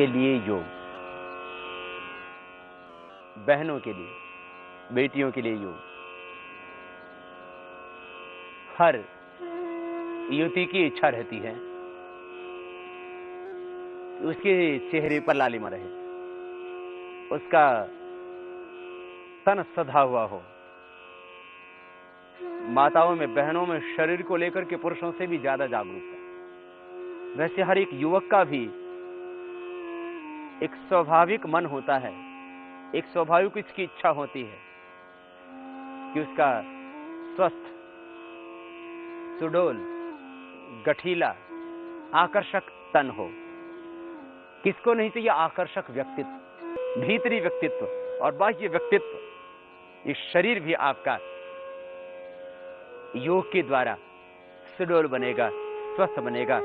के लिए योग, बहनों के लिए, बेटियों के लिए योग। हर युवती की इच्छा रहती है कि उसके चेहरे पर लालिमा रहे, उसका तन सधा हुआ हो। माताओं में, बहनों में शरीर को लेकर के पुरुषों से भी ज्यादा जागरूकता। वैसे हर एक युवक का भी एक स्वाभाविक मन होता है, एक स्वाभाविक इसकी इच्छा होती है कि उसका स्वस्थ, सुडौल, गठीला, आकर्षक तन हो। किसको नहीं चाहिए आकर्षक व्यक्तित्व, भीतरी व्यक्तित्व और बाह्य व्यक्तित्व। ये शरीर भी आपका योग के द्वारा सुडौल बनेगा, स्वस्थ बनेगा,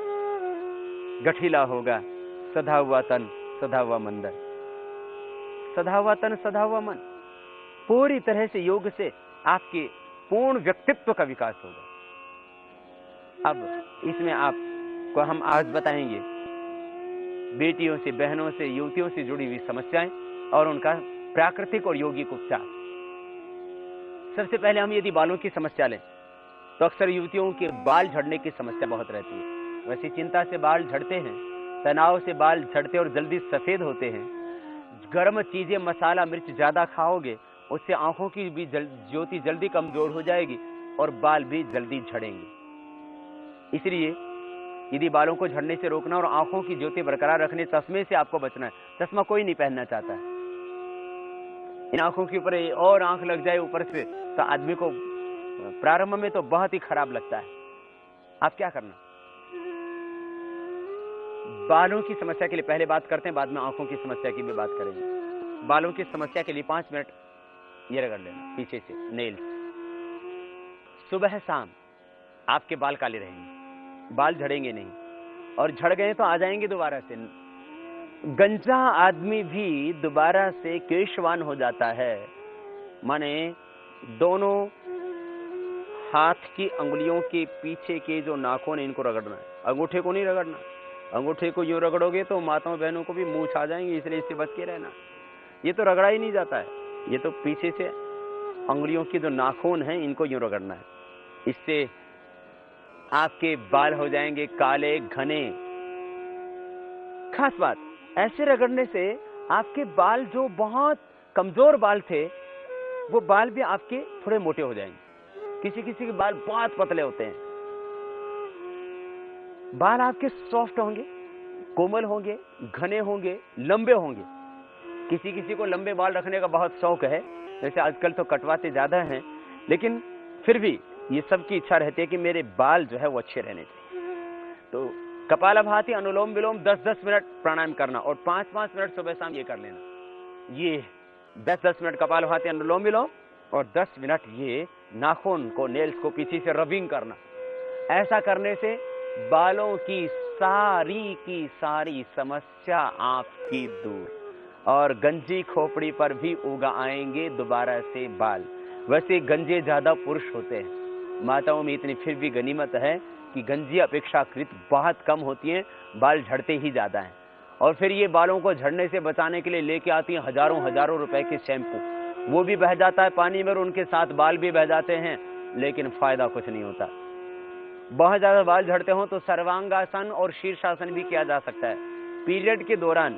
गठीला होगा, सधा हुआ तन, सधा हुआ मंदिर, सधा हुआ तन, सधा हुआ मन। पूरी तरह से योग से आपके पूर्ण व्यक्तित्व का विकास होगा। अब इसमें आपको हम आज बताएंगे बेटियों से, बहनों से, युवतियों से जुड़ी हुई समस्याएं और उनका प्राकृतिक और यौगिक उपचार। सबसे पहले हम यदि बालों की समस्या लें तो अक्सर युवतियों के बाल झड़ने की समस्या बहुत रहती है। वैसे चिंता से बाल झड़ते हैं, तनाव से बाल झड़ते और जल्दी सफेद होते हैं। गर्म चीजें, मसाला, मिर्च ज्यादा खाओगे उससे आंखों की भी ज्योति जल्दी कमजोर हो जाएगी और बाल भी जल्दी झड़ेंगे। इसलिए यदि बालों को झड़ने से रोकना और आंखों की ज्योति बरकरार रखने, चश्मे से आपको बचना है। चश्मा कोई नहीं पहनना चाहता है। इन आंखों के ऊपर और आंख लग जाए ऊपर से तो आदमी को प्रारंभ में तो बहुत ही खराब लगता है। आप क्या करना, बालों की समस्या के लिए पहले बात करते हैं, बाद में आंखों की समस्या की भी बात करेंगे। बालों की समस्या के लिए 5 मिनट ये रगड़ लेना पीछे से, नेल्स। सुबह शाम आपके बाल काले रहेंगे, बाल झड़ेंगे नहीं, और झड़ गए तो आ जाएंगे दोबारा से। गंजा आदमी भी दोबारा से केशवान हो जाता है। माने दोनों हाथ की अंगुलियों के पीछे के जो नाखून, इनको रगड़ना है, अंगूठे को नहीं रगड़ना। अंगूठे को यूं रगड़ोगे तो माताओं बहनों को भी मूंछ आ जाएंगे, इसलिए इससे बच के रहना। ये तो रगड़ा ही नहीं जाता है, ये तो पीछे से अंगुलियों के जो नाखून हैं इनको यूं रगड़ना है। इससे आपके बाल हो जाएंगे काले, घने। खास बात, ऐसे रगड़ने से आपके बाल जो बहुत कमजोर बाल थे वो बाल भी आपके थोड़े मोटे हो जाएंगे। किसी किसी के बाल बहुत पतले होते हैं। बाल आपके सॉफ्ट होंगे, कोमल होंगे, घने होंगे, लंबे होंगे। किसी किसी को लंबे बाल रखने का बहुत शौक है, वैसे आजकल तो कटवाते ज्यादा हैं, लेकिन फिर भी ये सबकी इच्छा रहती है कि मेरे बाल जो है वो अच्छे रहने चाहिए। तो कपालभाति, अनुलोम विलोम 10-10 मिनट प्राणायाम करना और 5-5 मिनट सुबह शाम ये कर लेना। ये 10-10 मिनट कपालभाति, अनुलोम विलोम और 10 मिनट ये नाखून को, नेल्स को पीछे से रबिंग करना। ऐसा करने से बालों की सारी समस्या आपकी दूर, और गंजी खोपड़ी पर भी उगा आएंगे दोबारा से बाल। वैसे गंजे ज्यादा पुरुष होते हैं, माताओं में इतनी फिर भी गनीमत है कि गंजी अपेक्षाकृत बहुत कम होती हैं, बाल झड़ते ही ज्यादा हैं। और फिर ये बालों को झड़ने से बचाने के लिए लेके आती हैं हजारों रुपए के शैम्पू। वो भी बह जाता है पानी में और उनके साथ बाल भी बह जाते हैं, लेकिन फायदा कुछ नहीं होता। बहुत ज्यादा बाल झड़ते हो तो सर्वांगासन और शीर्षासन भी किया जा सकता है। पीरियड के दौरान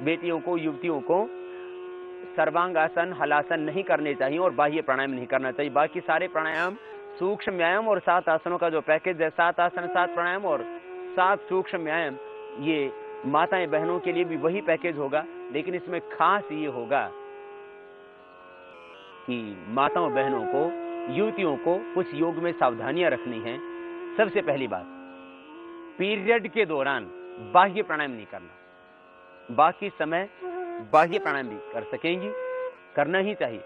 बेटियों को, युवतियों को सर्वांगासन, हलासन नहीं करने चाहिए और बाह्य प्राणायाम नहीं करना चाहिए। बाकी सारे प्राणायाम, सूक्ष्म व्यायाम और 7 आसनों का जो पैकेज है, 7 आसन, 7 प्राणायाम और 7 सूक्ष्म व्यायाम, ये माताएं बहनों के लिए भी वही पैकेज होगा। लेकिन इसमें खास ये होगा कि माताओं बहनों को, युवतियों को कुछ योग में सावधानियां रखनी है। सबसे पहली बात, पीरियड के दौरान बाह्य प्राणायाम नहीं करना। बाकी समय बाह्य प्राणायाम भी कर सकेंगी, करना ही चाहिए।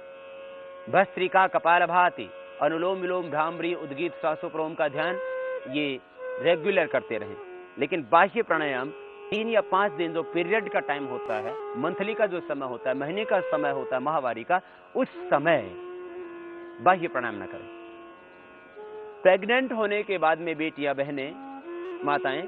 भस्त्रिका, कपालभाति, अनुलोम विलोम, भ्रामरी, उद्गीत, श्वासोपरोम का ध्यान ये रेगुलर करते रहें। लेकिन बाह्य प्राणायाम 3 या 5 दिन जो पीरियड का टाइम होता है, मंथली का जो समय होता है, महीने का समय होता है, माहवारी का, उस समय बाह्य प्राणायाम न करें। प्रेग्नेंट होने के बाद में बेटियां, बहनें, माताएं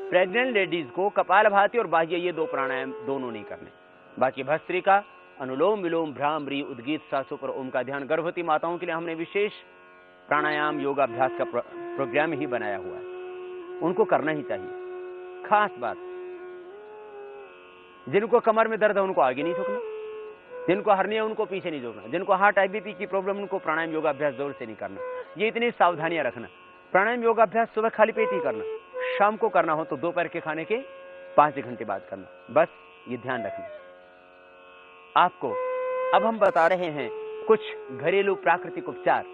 प्रेग्नेंट लेडीज को कपालभाति और बाह्य ये 2 प्राणायाम दोनों नहीं करने। बाकी भस्त्रिका, अनुलोम विलोम, भ्रामरी, उद्गीत, सांसों पर ओम का ध्यान, गर्भवती माताओं के लिए हमने विशेष प्राणायाम योगाभ्यास का प्रोग्राम ही बनाया हुआ है, उनको करना ही चाहिए। खास बात, जिनको कमर में दर्द है उनको आगे नहीं झुकना, जिनको हर्निया उनको पीछे नहीं झुकना, जिनको हार्ट आईबीपी की प्रॉब्लम उनको प्राणायाम योगाभ्यास जोर से नहीं करना। ये इतनी सावधानियां रखना। प्राणायाम योगाभ्यास सुबह खाली पेट ही करना, शाम को करना हो तो दोपहर के खाने के 5 घंटे बाद करना, बस ये ध्यान रखना। आपको अब हम बता रहे हैं कुछ घरेलू प्राकृतिक उपचार।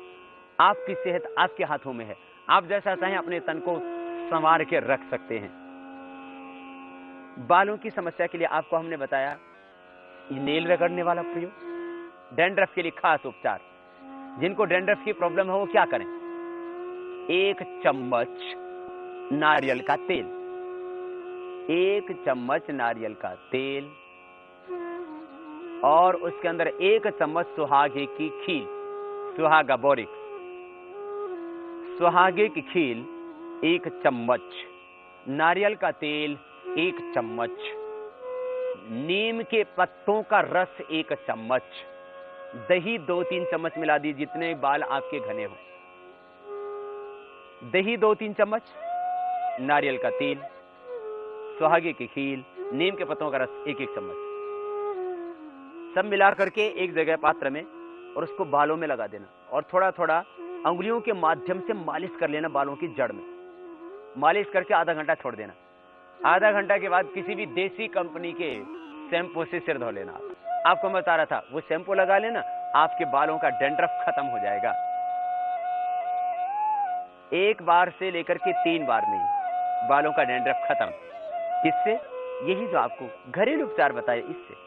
आपकी सेहत आपके हाथों में है, आप जैसा चाहें अपने तन को संवार के रख सकते हैं। बालों की समस्या के लिए आपको हमने बताया ये नेल रगड़ने वाला प्रयोग। डैंड्रफ के लिए खास उपचार, जिनको डैंड्रफ की प्रॉब्लम है वो क्या करें? 1 चम्मच नारियल का तेल, 1 चम्मच नारियल का तेल और उसके अंदर 1 चम्मच सुहागे की खील, सुहागा बोरिक्स, सुहागे की खील 1 चम्मच, नारियल का तेल 1 चम्मच, नीम के पत्तों का रस 1 चम्मच, दही 2-3 चम्मच मिला दी, जितने बाल आपके घने हो। दही 2-3 चम्मच, नारियल का तेल, सुहागे की खील, नीम के पत्तों का रस 1-1 चम्मच, सब मिला करके एक जगह पात्र में और उसको बालों में लगा देना और थोड़ा थोड़ा अंगुलियों के माध्यम से मालिश कर लेना बालों की जड़ में। मालिश करके आधा घंटा छोड़ देना। आधा घंटा के बाद किसी भी देसी कंपनी के शैम्पू से सिर धो लेना। आपको मैं बता रहा था वो शैम्पू लगा लेना, आपके बालों का डैंड्रफ खत्म हो जाएगा। 1 बार से लेकर के 3 बार में ही बालों का डैंड्रफ खत्म। किससे? यही जो आपको घरेलू उपचार बताए इससे।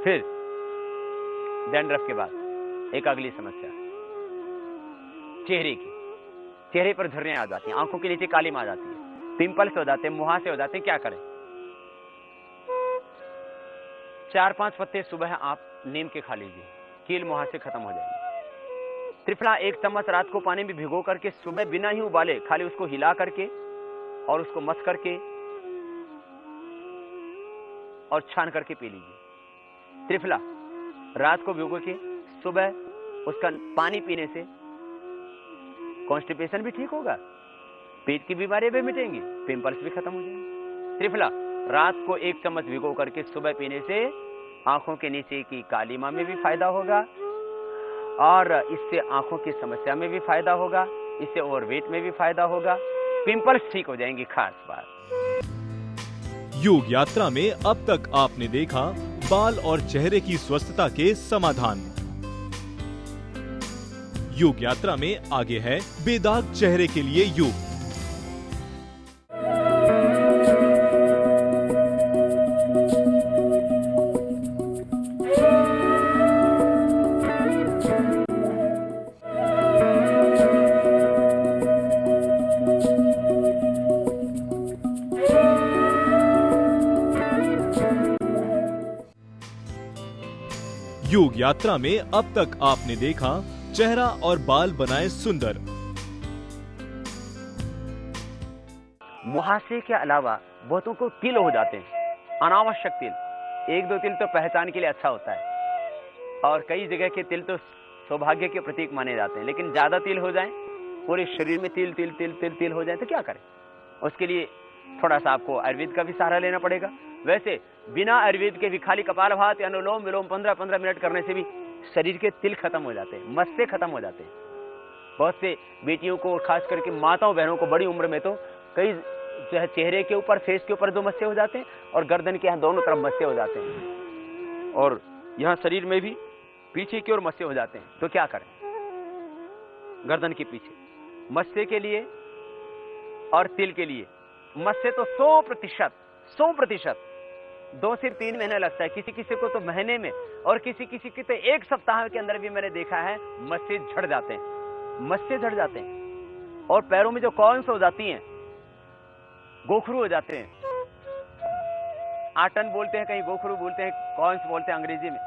फिर डैंड्रफ के बाद एक अगली समस्या चेहरे की। चेहरे पर झुर्रियां आ जाती हैं, आंखों के नीचे काली आ जाती है, पिंपल्स हो जाते हैं, मुहासे हो जाते हैं। क्या करें? 4-5 पत्ते सुबह आप नीम के खा लीजिए, कील मुहासे खत्म हो जाएगी। त्रिफला 1 चम्मच रात को पानी में भिगो करके सुबह बिना ही उबाले खाली उसको हिला करके और उसको मस करके और छान करके पी लीजिए। त्रिफला रात को भिगो के सुबह उसका पानी पीने से कॉन्स्टिपेशन भी ठीक होगा, पेट की बीमारियां भी मिटेंगी, पिंपल्स भी खत्म हो जाएंगे। त्रिफला रात को 1 चम्मच भिगो करके सुबह पीने से आंखों के नीचे की कालीमा में भी फायदा होगा और इससे आंखों की समस्या में भी फायदा होगा, इससे ओवरवेट में भी फायदा होगा, पिंपल्स ठीक हो जाएंगी। खास बात, योग यात्रा में अब तक आपने देखा बाल और चेहरे की स्वस्थता के समाधान। योग यात्रा में आगे है बेदाग चेहरे के लिए योग। योग यात्रा में अब तक आपने देखा चेहरा और बाल बनाए सुंदर। मुहासे के अलावा बहुतों को तिल हो जाते हैं, अनावश्यक तिल। 1-2 तिल तो पहचान के लिए अच्छा होता है और कई जगह के तिल तो सौभाग्य के प्रतीक माने जाते हैं, लेकिन ज्यादा तिल हो जाए, पूरे शरीर में तिल तिल तिल तिल तिल हो जाए तो क्या करें? उसके लिए थोड़ा सा आपको आयुर्वेद का भी सहारा लेना पड़ेगा। वैसे बिना आयुर्वेद के भी खाली कपालभाति, अनुलोम विलोम 15-15 मिनट करने से भी शरीर के तिल खत्म हो जाते हैं, मस्से खत्म हो जाते हैं। बहुत से बेटियों को, खास करके माताओं बहनों को बड़ी उम्र में तो कई जो है चेहरे के ऊपर, फेस के ऊपर 2 मस्से हो जाते हैं और गर्दन के यहाँ दोनों तरफ मस्से हो जाते हैं और यहाँ शरीर में भी पीछे की ओर मस्से हो जाते हैं। तो क्या करें? गर्दन के पीछे मस्से के लिए और तिल के लिए मस्से तो 100% 2 से 3 महीने लगता है, किसी किसी को तो महीने में और किसी किसी की तो 1 सप्ताह के अंदर भी मैंने देखा है मस्से झड़ जाते हैं, मस्से झड़ जाते हैं। और पैरों में जो कॉर्न्स हो जाती हैं, गोखरू हो जाते हैं, आटन बोलते हैं, कहीं गोखरू बोलते हैं, कॉर्न्स बोलते हैं अंग्रेजी में,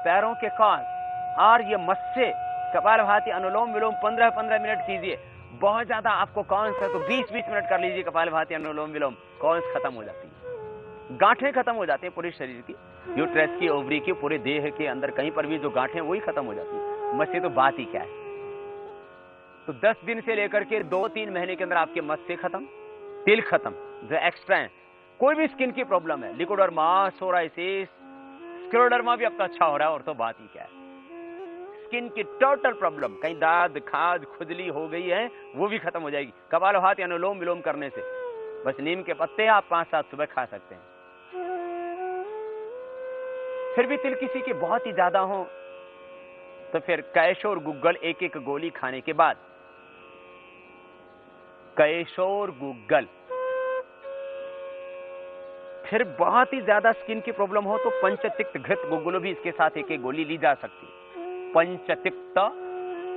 पैरों के कॉर्न्स और ये मस्से कपालभाति अनुलोम विलोम 15-15 मिनट कीजिए बहुत ज्यादा आपको कॉन्स है तो 20-20 मिनट कर लीजिए कपालभाति अनुलोम विलोम, कॉन्स खत्म हो जाती है, गांठें खत्म हो जाती हैं पूरे शरीर की, यूट्रस की, ओवरी की, पूरे देह के अंदर कहीं पर भी जो गांठें वही खत्म हो जाती है। मस्से तो बात ही क्या है। तो 10 दिन से लेकर के 2-3 महीने के अंदर आपके मस्से खत्म, तिल खत्म, जो एक्स्ट्रा है। कोई भी स्किन की प्रॉब्लम है, लिकोडर्मा, सोराइसिस, स्क्लेरोडर्मा भी अब तो अच्छा हो रहा है, और तो बात ही क्या है। स्किन की टोटल प्रॉब्लम, कहीं दाद, खाज, खुजली हो गई है, वो भी खत्म हो जाएगी कपालभाति अनुलोम विलोम करने से। बस नीम के पत्ते आप 5-7 सुबह खा सकते हैं। फिर भी तिल किसी के बहुत ही ज्यादा हो तो फिर कैशोर गुग्गल 1-1 गोली खाने के बाद, कैशोर गुग्गल। फिर बहुत ही ज्यादा स्किन की प्रॉब्लम हो तो पंचतिक्त घृत गुग्गलू भी इसके साथ 1-1 गोली ली जा सकती है। पंचतिक्त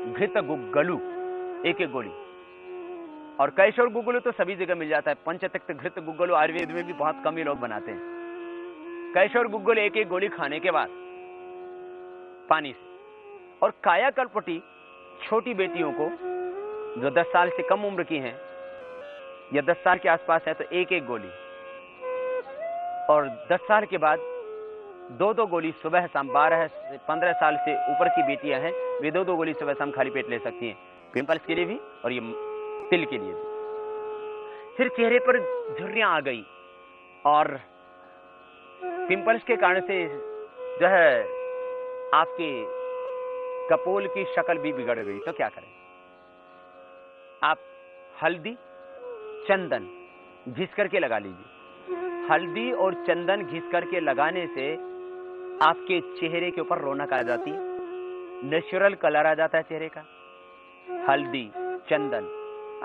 घृत गुग्गलू 1-1 गोली, और कैशोर गुग्गलू तो सभी जगह मिल जाता है। पंचतिक्त घृत गुग्गलू आयुर्वेद में भी बहुत कम ही लोग बनाते हैं। कैशोर गुग्गल 1-1 गोली खाने के बाद पानी से, और कायाकल्पटी छोटी बेटियों को जो 10 साल से कम उम्र की हैं या 10 साल के आसपास है तो 1-1 गोली, और 10 साल के बाद 2-2 गोली सुबह शाम। 12 से 15 साल से ऊपर की बेटियां हैं वे 2-2 गोली सुबह शाम खाली पेट ले सकती हैं, पिंपल्स के लिए भी और ये तिल के लिए भी। फिर चेहरे पर झुर्रियां आ गई और पिंपल्स के कारण से जो है आपके कपोल की शक्ल भी बिगड़ गई, तो क्या करें? आप हल्दी चंदन घिस करके लगा लीजिए। हल्दी और चंदन घिस करके लगाने से आपके चेहरे के ऊपर रौनक आ जाती है, नेचुरल कलर आ जाता है चेहरे का। हल्दी चंदन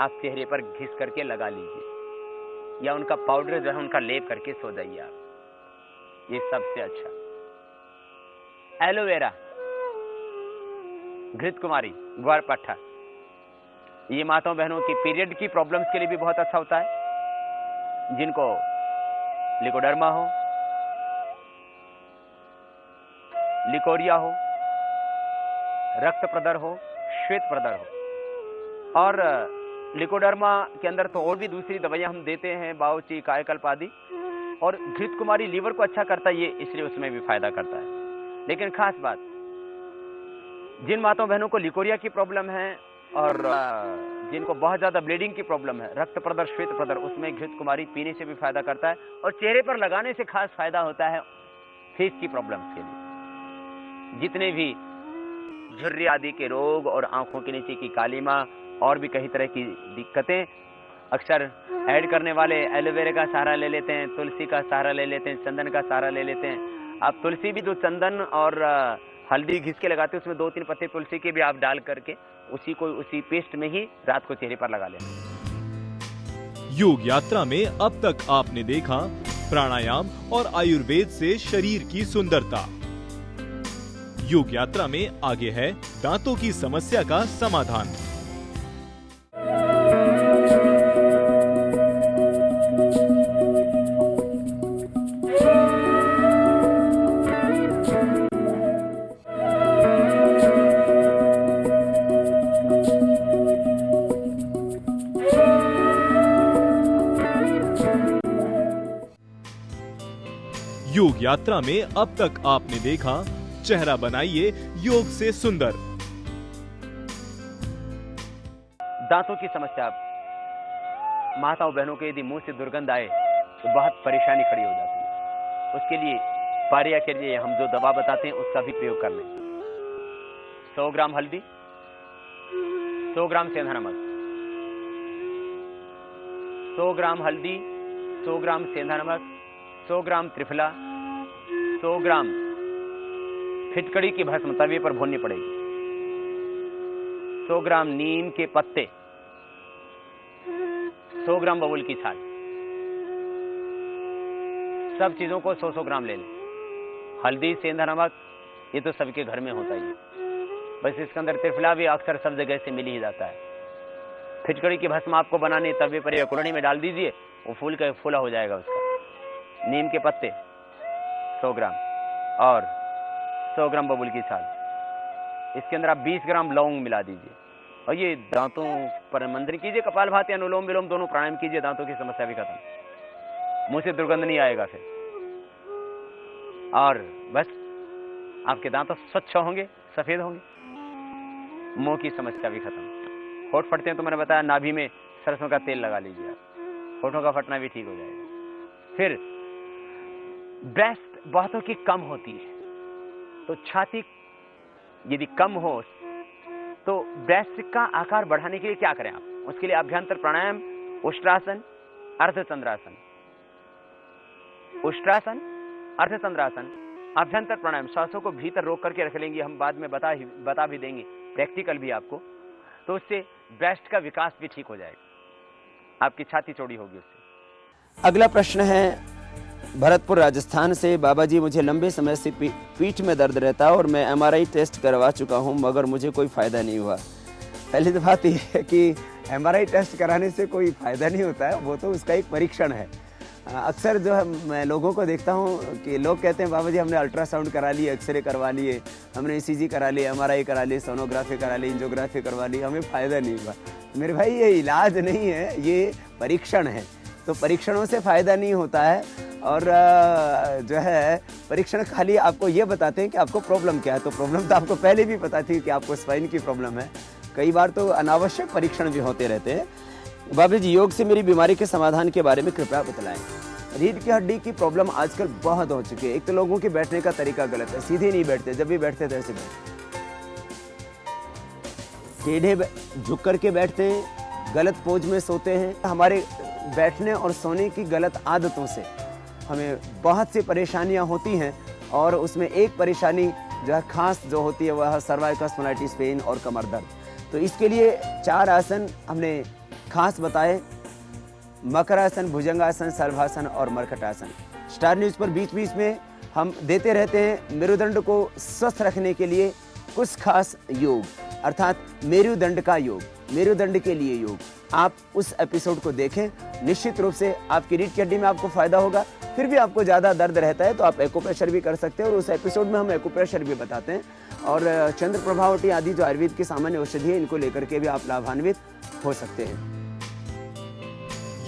आप चेहरे पर घिस करके लगा लीजिए, या उनका पाउडर जो है उनका लेप करके सो जाइए आप, ये सबसे अच्छा। एलोवेरा, घृत कुमारी, ग्वार पट्टा, ये माताओं बहनों की पीरियड की प्रॉब्लम्स के लिए भी बहुत अच्छा होता है। जिनको लिकोडर्मा हो, लिकोरिया हो, रक्त प्रदर हो, श्वेत प्रदर हो, और लिकोडर्मा के अंदर तो और भी दूसरी दवाइयां हम देते हैं, बाउची, कायकल्प आदि, और घृत कुमारी लीवर को अच्छा करता है, ये इसलिए उसमें भी फायदा करता है। लेकिन खास बात, जिन माताओं बहनों को लिकोरिया की प्रॉब्लम है और जिनको बहुत ज्यादा ब्लीडिंग की प्रॉब्लम है, रक्त प्रदर, श्वेत प्रदर, उसमें घृत कुमारी पीने से भी फायदा करता है, और चेहरे पर लगाने से खास फायदा होता है फेस की प्रॉब्लम्स के लिए। जितने भी झुर्री आदि के रोग और आंखों के नीचे की कालीमा और भी कई तरह की दिक्कतें, अक्सर ऐड करने वाले एलोवेरा का सहारा ले लेते हैं, तुलसी का सहारा ले लेते हैं, चंदन का सहारा ले लेते हैं। आप तुलसी भी जो चंदन और हल्दी घिस के लगाते हैं उसमें 2-3 पत्ते तुलसी के भी आप डाल करके उसी पेस्ट में ही रात को चेहरे पर लगा लेना। योग यात्रा में अब तक आपने देखा प्राणायाम और आयुर्वेद से शरीर की सुंदरता। योग यात्रा में आगे है दांतों की समस्या का समाधान। योग यात्रा में अब तक आपने देखा चेहरा बनाइए योग से सुंदर। दांतों की समस्या, माताओं बहनों के यदि मुंह से दुर्गंध आए तो बहुत परेशानी खड़ी हो जाती है। उसके लिए पारिया के लिए हम जो दवा बताते हैं उसका भी प्रयोग कर लें। 100 ग्राम हल्दी, 100 ग्राम सेंधा नमक, 100 ग्राम हल्दी, 100 ग्राम सेंधा नमक, 100 ग्राम त्रिफला, 100 ग्राम फिटकड़ी की भस्म तवे पर भूननी पड़ेगी, 100 ग्राम नीम के पत्ते, 100 ग्राम बबूल की छाल, सब चीजों को 100-100 ग्राम ले लें। हल्दी, सेंधा नमक, ये तो सबके घर में होता ही है, बस इसके अंदर त्रिफला भी अक्सर सब जगह से मिल ही जाता है। फिटकड़ी की भस्म आपको बनानी, तवे पर या कुल्हड़ी में डाल दीजिए, वो फूल का फूला हो जाएगा उसका। नीम के पत्ते 100 ग्राम और 100 ग्राम बबूल की छाल, इसके अंदर आप 20 ग्राम लौंग मिला दीजिए, और ये दांतों पर मंथन कीजिए, कपालभाति, अनुलोम विलोम दोनों प्राणायाम कीजिए, दांतों की समस्या भी खत्म, मुंह से दुर्गंध नहीं आएगा फिर, और बस आपके दांत स्वच्छ होंगे, सफेद होंगे, मुंह की समस्या भी खत्म। होठ फटते हैं तो मैंने बताया नाभि में सरसों का तेल लगा लीजिए आप, होठों का फटना भी ठीक हो जाएगा। फिर ब्रेस्ट बहुतों की कम होती है, तो छाती यदि कम हो तो ब्रेस्ट का आकार बढ़ाने के लिए क्या करें आप? उसके लिए अभ्यंतर प्राणायाम, उष्ट्रासन, अर्धचंद्रासन, उष्ट्रासन, अर्धचंद्रासन, अभ्यंतर प्राणायाम, श्वासों को भीतर रोक करके रख लेंगे, हम बाद में बता भी देंगे, प्रैक्टिकल भी आपको, तो उससे ब्रेस्ट का विकास भी ठीक हो जाएगा, आपकी छाती चौड़ी होगी उससे। अगला प्रश्न है भरतपुर राजस्थान से, बाबा जी मुझे लंबे समय से पीठ में दर्द रहता है और मैं MRI टेस्ट करवा चुका हूं मगर मुझे कोई फायदा नहीं हुआ। पहली तो बात यह है कि MRI टेस्ट कराने से कोई फायदा नहीं होता है, वो तो उसका एक परीक्षण है। अक्सर जो है मैं लोगों को देखता हूं कि लोग कहते हैं बाबा जी हमने अल्ट्रासाउंड करा लिए, एक्सरे करवा लिए, हमने ECG करा लिए, MRI करा लिए, सोनोग्राफी करा ली, एंजियोग्राफी करवा ली, हमें फ़ायदा नहीं हुआ। मेरे भाई ये इलाज नहीं है, ये परीक्षण है, तो परीक्षणों से फ़ायदा नहीं होता है। और जो है परीक्षण खाली आपको ये बताते हैं कि आपको प्रॉब्लम क्या है, तो प्रॉब्लम तो आपको पहले भी पता थी कि आपको स्पाइन की प्रॉब्लम है। कई बार तो अनावश्यक परीक्षण भी होते रहते हैं। बाबा जी योग से मेरी बीमारी के समाधान के बारे में कृपया बतलाएं। रीढ़ की हड्डी की प्रॉब्लम आजकल बहुत हो चुकी है। एक तो लोगों के बैठने का तरीका गलत है, सीधे नहीं बैठते, जब भी बैठते थे ऐसे बैठते, टेढ़े झुक करके बैठते हैं, गलत पोज में सोते हैं। हमारे बैठने और सोने की गलत आदतों से हमें बहुत सी परेशानियां होती हैं, और उसमें एक परेशानी जो है खास जो होती है वह सर्वाइकल स्पॉन्डिलाइटिस पेन और कमर दर्द। तो इसके लिए 4 आसन हमने खास बताए, मकरासन, भुजंगासन, सर्वासन और मरकटासन। स्टार न्यूज़ पर बीच बीच में हम देते रहते हैं मेरुदंड को स्वस्थ रखने के लिए कुछ खास योग, अर्थात मेरुदंड का योग, मेरुदंड के लिए योग। आप उस एपिसोड को देखें, निश्चित रूप से आपकी रीढ़ की हड्डी में आपको फायदा होगा। फिर भी आपको ज़्यादा दर्द रहता है तो आप एक्यूप्रेशर भी कर सकते हैं, और उस एपिसोड में हम एक्यूप्रेशर भी बताते हैं, और चंद्र प्रभावटी आदि जो आयुर्वेद की सामान्य औषधि है इनको लेकर के भी आप लाभान्वित हो सकते हैं।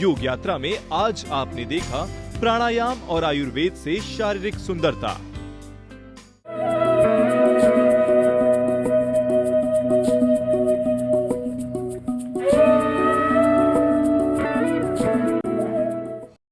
योग यात्रा में आज आपने देखा प्राणायाम और आयुर्वेद से शारीरिक सुंदरता।